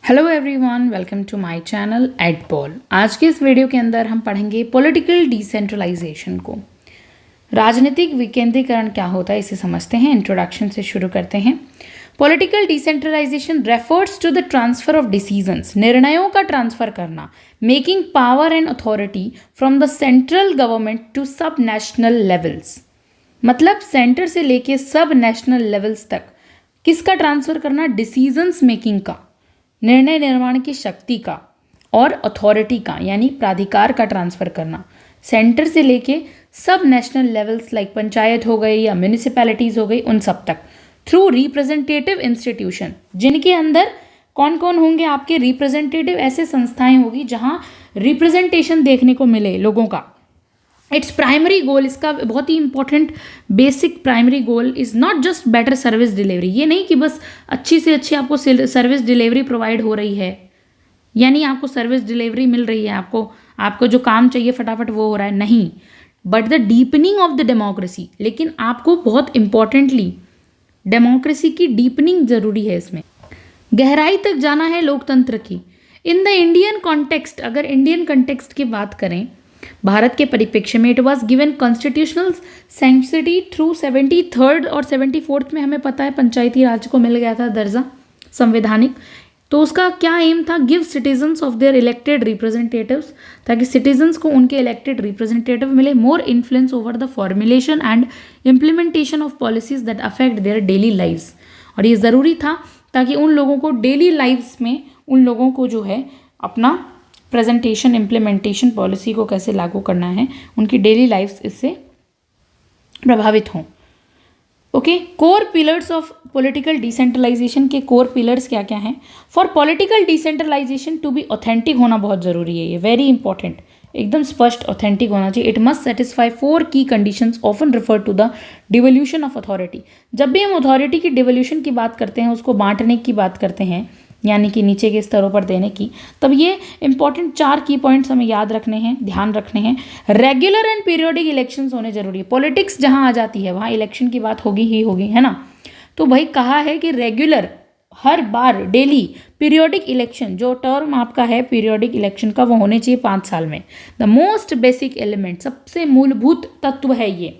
Hello everyone, welcome to my channel Edpol. आज के इस वीडियो के अंदर हम पढ़ेंगे पॉलिटिकल डिसेंट्रलाइजेशन को। राजनीतिक विकेंद्रीकरण क्या होता है इसे समझते हैं। इंट्रोडक्शन से शुरू करते हैं। Political decentralisation refers to the transfer of decisions, निर्णयों का ट्रांसफर करना, making power and authority from the central government to sub national levels. मतलब सेंटर से लेके सब नेशनल लेवल्स तक किसका ट्रांसफर करना? डिसीजंस मेकिंग का, निर्णय निर्माण की शक्ति का और अथॉरिटी का यानी प्राधिकार का ट्रांसफर करना सेंटर से लेके सब नेशनल लेवल्स लाइक पंचायत हो गई या म्यूनिसिपैलिटीज हो गई उन सब तक थ्रू रिप्रेजेंटेटिव इंस्टीट्यूशन, जिनके अंदर कौन कौन होंगे? आपके रिप्रेजेंटेटिव ऐसे संस्थाएं होगी जहां रिप्रेजेंटेशन देखने को मिले लोगों का। इट्स प्राइमरी गोल, इसका बहुत ही important basic primary goal is not just better service delivery. ये नहीं कि बस अच्छी से अच्छी आपको सर्विस डिलीवरी प्रोवाइड हो रही है, यानी आपको सर्विस डिलीवरी मिल रही है, आपको जो काम चाहिए फटाफट वो हो रहा है, नहीं, but the deepening of the democracy. लेकिन आपको बहुत इंपॉर्टेंटली डेमोक्रेसी की डीपनिंग ज़रूरी है, इसमें गहराई तक जाना है लोकतंत्र की। इन द इंडियन कॉन्टेक्स्ट, अगर इंडियन कॉन्टेक्स्ट की बात करें, भारत के परिप्रेक्ष्य में, it was given constitutional sanctity through 73rd और 74th में हमें पता है पंचायती राज को मिल गया था दर्जा संवैधानिक। तो उसका क्या एम था? Give citizens of their elected representatives, ताकि सिटीजन्स को उनके इलेक्टेड रिप्रेजेंटेटिव मिले, मोर influence over the formulation and implementation of policies that affect their daily lives. और ये ज़रूरी था ताकि उन लोगों को डेली लाइव्स में उन लोगों को जो है अपना प्रेजेंटेशन, इम्प्लीमेंटेशन, पॉलिसी को कैसे लागू करना है, उनकी डेली लाइफ्स इससे प्रभावित हों। Okay, core pillars of political decentralisation के कोर पिलर्स क्या क्या हैं? For political decentralisation to be authentic होना बहुत ज़रूरी है, ये वेरी इंपॉर्टेंट, एकदम स्पष्ट ऑथेंटिक होना चाहिए। इट मस्ट सेटिस्फाई 4 की conditions often refer to the devolution of authority. जब भी हम अथॉरिटी की डिवोल्यूशन की बात करते हैं, उसको बांटने की बात करते हैं, यानी कि नीचे के स्तरों पर देने की, तब ये इंपॉर्टेंट 4 की पॉइंट्स हमें याद रखने हैं, ध्यान रखने हैं। रेगुलर एंड पीरियोडिक इलेक्शंस होने जरूरी है। पॉलिटिक्स जहां आ जाती है वहां इलेक्शन की बात होगी ही होगी, है ना। तो भाई कहा है कि रेगुलर, हर बार, डेली, पीरियोडिक इलेक्शन, जो टर्म आपका है पीरियोडिक इलेक्शन का, वो होने चाहिए 5 साल में। द मोस्ट बेसिक एलिमेंट, सबसे मूलभूत तत्व है ये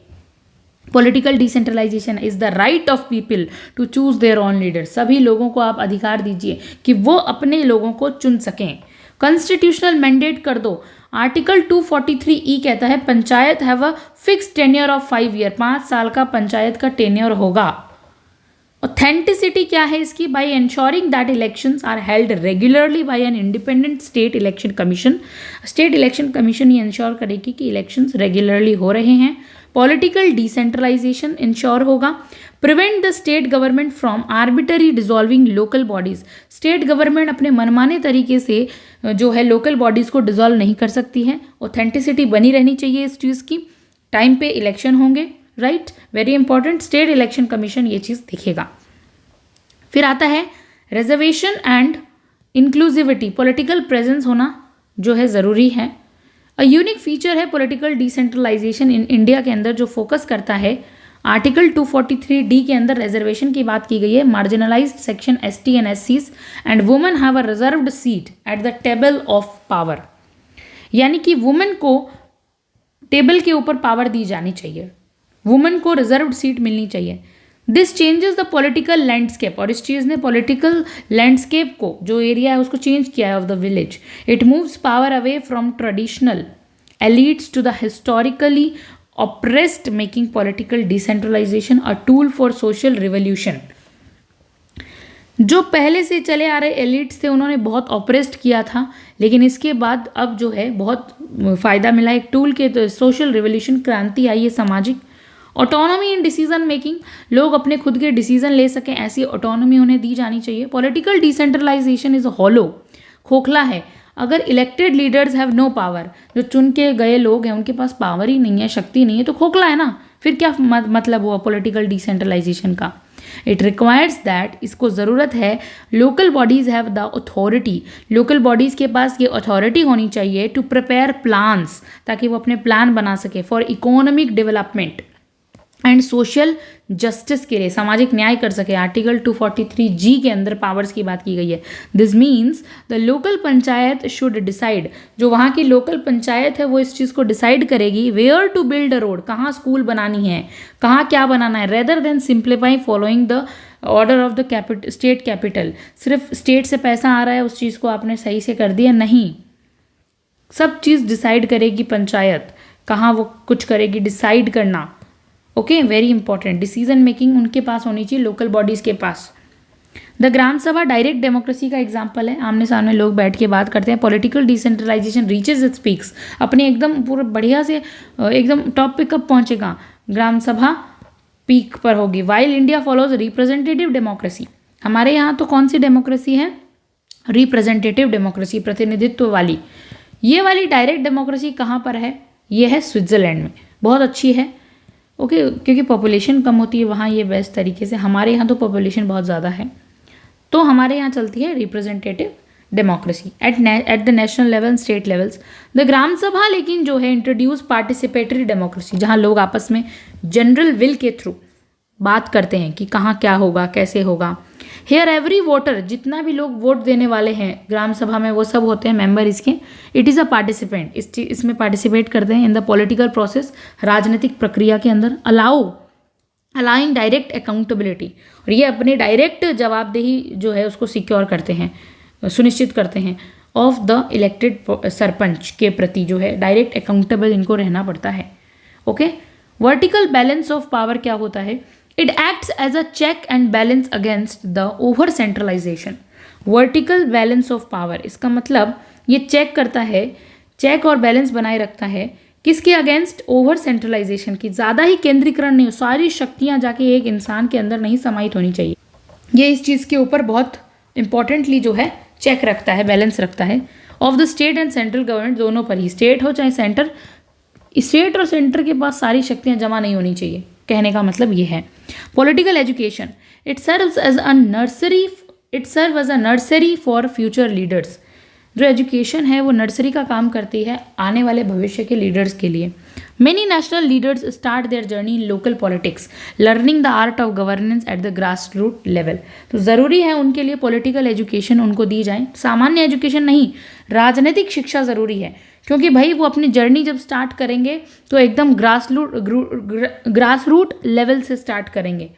political decentralisation is the right of people to choose their own leader. सभी लोगों को आप अधिकार दीजिए कि वो अपने लोगों को चुन सकें। कॉन्स्टिट्यूशनल मैंडेट कर दो। आर्टिकल 243E कहता है panchayat have a fix tenure of 5 year, 5 साल का पंचायत का टेन्योर होगा। ऑथेंटिसिटी क्या है इसकी? By ensuring that elections are held regularly by an independent state election commission. State election commission ये इंश्योर करेगी कि इलेक्शंस रेगुलरली हो रहे हैं। पॉलिटिकल डिसेंट्रलाइजेशन इंश्योर होगा। Prevent the state government from arbitrary dissolving local bodies. State government अपने मनमाने तरीके से जो है लोकल बॉडीज को डिसॉल्व नहीं कर सकती है। ऑथेंटिसिटी बनी रहनी चाहिए इस चीज़ की। टाइम पे इलेक्शन होंगे, right, very important. State election commission ये चीज़ देखेगा। फिर आता है reservation and inclusivity. Political presence होना जो है ज़रूरी है। अ यूनिक फीचर है पॉलिटिकल डिसेंट्रलाइजेशन इन इंडिया के अंदर जो फोकस करता है। आर्टिकल 243D के अंदर रिजर्वेशन की बात की गई है। Marginalised section ST and SCs and women have a reserved seat at the table of power, यानी कि वुमेन को टेबल के ऊपर पावर दी जानी चाहिए, वुमेन को रिजर्व्ड सीट मिलनी चाहिए। This changes the political landscape, और इस चीज़ ने पॉलिटिकल लैंडस्केप को, जो एरिया है उसको चेंज किया है of the village. It moves power away from traditional elites to the historically oppressed, making political decentralisation a tool for social revolution. जो पहले से चले आ रहे एलिट्स थे उन्होंने बहुत ऑप्रेस्ड किया था, लेकिन इसके बाद अब जो है बहुत फ़ायदा मिला एक टूल के, तो सोशल रिवोल्यूशन, क्रांति आई है सामाजिक। ऑटोनॉमी इन डिसीजन मेकिंग, लोग अपने खुद के डिसीजन ले सकें, ऐसी ऑटोनॉमी उन्हें दी जानी चाहिए। पॉलिटिकल डिसेंट्रलाइजेशन इज हॉलो, खोखला है। अगर elected leaders have no power, जो चुन के गए लोग हैं उनके पास पावर ही नहीं है, शक्ति नहीं है, तो खोखला है ना, फिर क्या मतलब हुआ पॉलिटिकल डिसेंट्रलाइजेशन का। इट रिक्वायर्स दैट, इसको ज़रूरत है, local bodies have the authority, local bodies के पास ये अथॉरिटी होनी चाहिए टू प्रिपेयर प्लान्स, ताकि वो अपने प्लान बना सके for economic development, and social justice के लिए, सामाजिक न्याय कर सके। आर्टिकल 243G के अंदर पावर्स की बात की गई है। This means the local panchayat should decide, जो वहाँ की लोकल पंचायत है वो इस चीज़ को डिसाइड करेगी where to build a road, कहाँ स्कूल बनानी है, कहाँ क्या बनाना है, rather than simplify following the order of the state capital. सिर्फ स्टेट से पैसा आ रहा है, उस चीज़ को आपने सही से कर दिया, नहीं, सब चीज़ डिसाइड करेगी पंचायत, कहाँ वो कुछ करेगी, डिसाइड करना। Okay, very important, decision making उनके पास होनी चाहिए, लोकल बॉडीज़ के पास। द ग्राम सभा डायरेक्ट डेमोक्रेसी का एग्जाम्पल है, आमने सामने लोग बैठ के बात करते हैं। Political decentralisation reaches its peaks, अपने एकदम पूरा बढ़िया से एकदम टॉप पे कब पहुंचेगा, ग्राम सभा पीक पर होगी। While India follows representative democracy, हमारे यहाँ तो कौन सी डेमोक्रेसी है, रिप्रेजेंटेटिव डेमोक्रेसी, प्रतिनिधित्व वाली। ये वाली डायरेक्ट डेमोक्रेसी कहाँ पर है, ये है स्विट्ज़रलैंड में, बहुत अच्छी है। ओके, क्योंकि पॉपुलेशन कम होती है वहाँ ये बेस्ट तरीके से, हमारे यहाँ तो पॉपुलेशन बहुत ज़्यादा है, तो हमारे यहाँ चलती है representative democracy at the national level, state levels. The gram sabha लेकिन जो है इंट्रोड्यूस पार्टिसिपेटरी डेमोक्रेसी, जहाँ लोग आपस में जनरल विल के थ्रू बात करते हैं कि कहाँ क्या होगा, कैसे होगा। हेयर एवरी वोटर, जितना भी लोग वोट देने वाले हैं ग्राम सभा में वो सब होते हैं मेंबर इसके। इट इज़ अ पार्टिसिपेंट, इसमें पार्टिसिपेट करते हैं इन द पॉलिटिकल प्रोसेस, राजनीतिक प्रक्रिया के अंदर। अलाउइंग डायरेक्ट अकाउंटेबिलिटी, और ये अपने डायरेक्ट जवाबदेही जो है उसको सिक्योर करते हैं, सुनिश्चित करते हैं। ऑफ द इलेक्टेड सरपंच के प्रति जो है डायरेक्ट अकाउंटेबल इनको रहना पड़ता है। Okay, vertical balance of power क्या होता है, it acts as a check and balance against the over centralisation. Vertical balance of power, इसका मतलब ये चेक करता है, चेक और बैलेंस बनाए रखता है किसके अगेंस्ट, ओवर सेंट्रलाइजेशन की, ज़्यादा ही केंद्रीकरण नहीं हो, सारी शक्तियाँ जाके एक इंसान के अंदर नहीं समाहित होनी चाहिए। ये इस चीज़ के ऊपर बहुत इंपॉर्टेंटली जो है चेक रखता है, बैलेंस रखता है। Of the state and central government, दोनों पर ही, स्टेट हो चाहे सेंटर, स्टेट और सेंटर के पास सारी शक्तियाँ जमा नहीं होनी चाहिए, कहने का मतलब ये है। Political education, it serves as a nursery for future leaders. जो एजुकेशन है वो नर्सरी का काम करती है आने वाले भविष्य के लीडर्स के लिए। Many national leaders start their journey in local politics, learning the art of governance at the grass root level. तो ज़रूरी है उनके लिए पॉलिटिकल एजुकेशन उनको दी जाए, सामान्य एजुकेशन नहीं, राजनीतिक शिक्षा ज़रूरी है, क्योंकि भाई वो अपनी जर्नी जब स्टार्ट करेंगे तो एकदम ग्रास रूट लेवल से स्टार्ट करेंगे,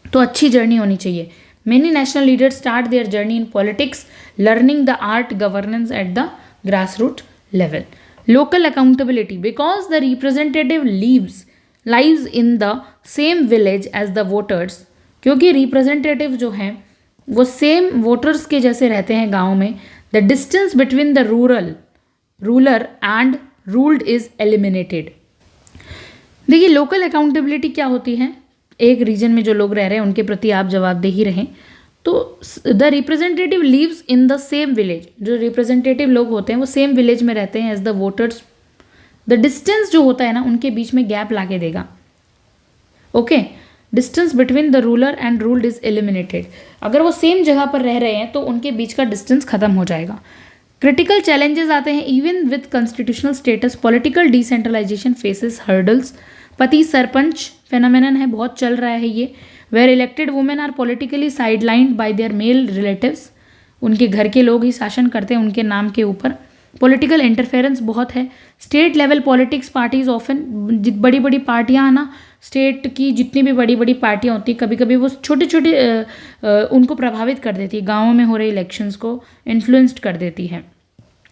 तो अच्छी जर्नी होनी चाहिए। Many national leaders start their journey in politics, learning the art governance at the grassroots level. Local accountability, because the representative lives in the same village as the voters, क्योंकि representative जो हैं वो same voters के जैसे रहते हैं गाँव में। The distance between the ruler and ruled is eliminated. देखिए लोकल अकाउंटेबिलिटी क्या होती है, एक रीजन में जो लोग रह रहे हैं उनके प्रति आप जवाबदेही रहें। तो the representative lives in the same village, जो रिप्रेजेंटेटिव लोग होते हैं वो सेम विलेज में रहते हैं as the voters. The distance जो होता है ना उनके बीच में गैप ला के देगा। Okay, distance between the ruler and ruled is eliminated. अगर वो सेम जगह पर रह रहे हैं तो उनके बीच का डिस्टेंस खत्म हो जाएगा। क्रिटिकल चैलेंजेस आते हैं, even with constitutional status political decentralisation faces hurdles. पति सरपंच फेनोमेनन है, बहुत चल रहा है ये। Where elected women are politically sidelined by their male relatives, उनके घर के लोग ही शासन करते हैं उनके नाम के ऊपर। पॉलिटिकल इंटरफेरेंस बहुत है। State level politics parties often, बड़ी बड़ी पार्टियां हैं ना, स्टेट की जितनी भी बड़ी बड़ी पार्टियां होती हैं कभी कभी वो छोटे छोटे उनको प्रभावित कर देती है, गाँवों में हो रहे इलेक्शंस को इन्फ्लुएंस्ड कर देती है।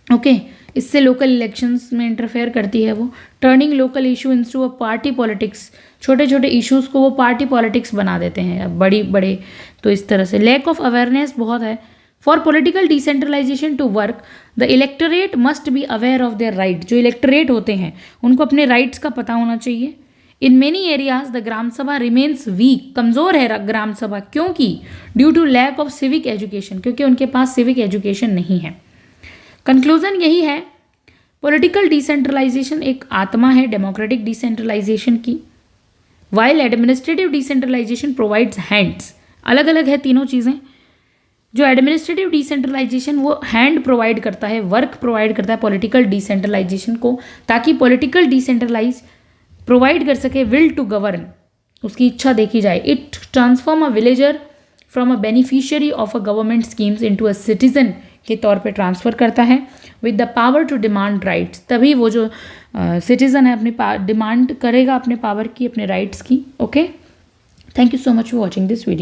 ओके, इससे लोकल इलेक्शंस में इंटरफेयर करती है वो। Turning local issue into a party politics, छोटे छोटे इश्यूज को वो पार्टी पॉलिटिक्स बना देते हैं बड़ी बड़े। तो इस तरह से लैक ऑफ अवेयरनेस बहुत है। For political decentralisation to work the electorate must be aware of their right. जो इलेक्टोरेट होते हैं उनको अपने राइट्स का पता होना चाहिए। In many areas the gram sabha remains weak, कमज़ोर है ग्राम सभा, क्योंकि due to lack of civic education, क्योंकि उनके पास सिविक एजुकेशन नहीं है। कंक्लूजन यही है, पॉलिटिकल डिसेंट्रलाइजेशन एक आत्मा है डेमोक्रेटिक डिसेंट्रलाइजेशन की, while administrative decentralisation provides hands. अलग अलग है तीनों चीज़ें। जो एडमिनिस्ट्रेटिव डिसेंट्रलाइजेशन वो हैंड प्रोवाइड करता है, वर्क प्रोवाइड करता है पॉलिटिकल डिसेंट्रलाइजेशन को, ताकि पॉलिटिकल डिसेंट्रलाइज प्रोवाइड कर सके विल टू गवर्न, उसकी इच्छा देखी जाए। It transform a villager from a beneficiary of a government schemes into a citizen के तौर पे ट्रांसफ़र करता है। With the power to demand rights, तभी वो जो सिटीज़न है अपनी डिमांड करेगा अपने पावर की, अपने राइट्स की। Okay, thank you so much for watching this video.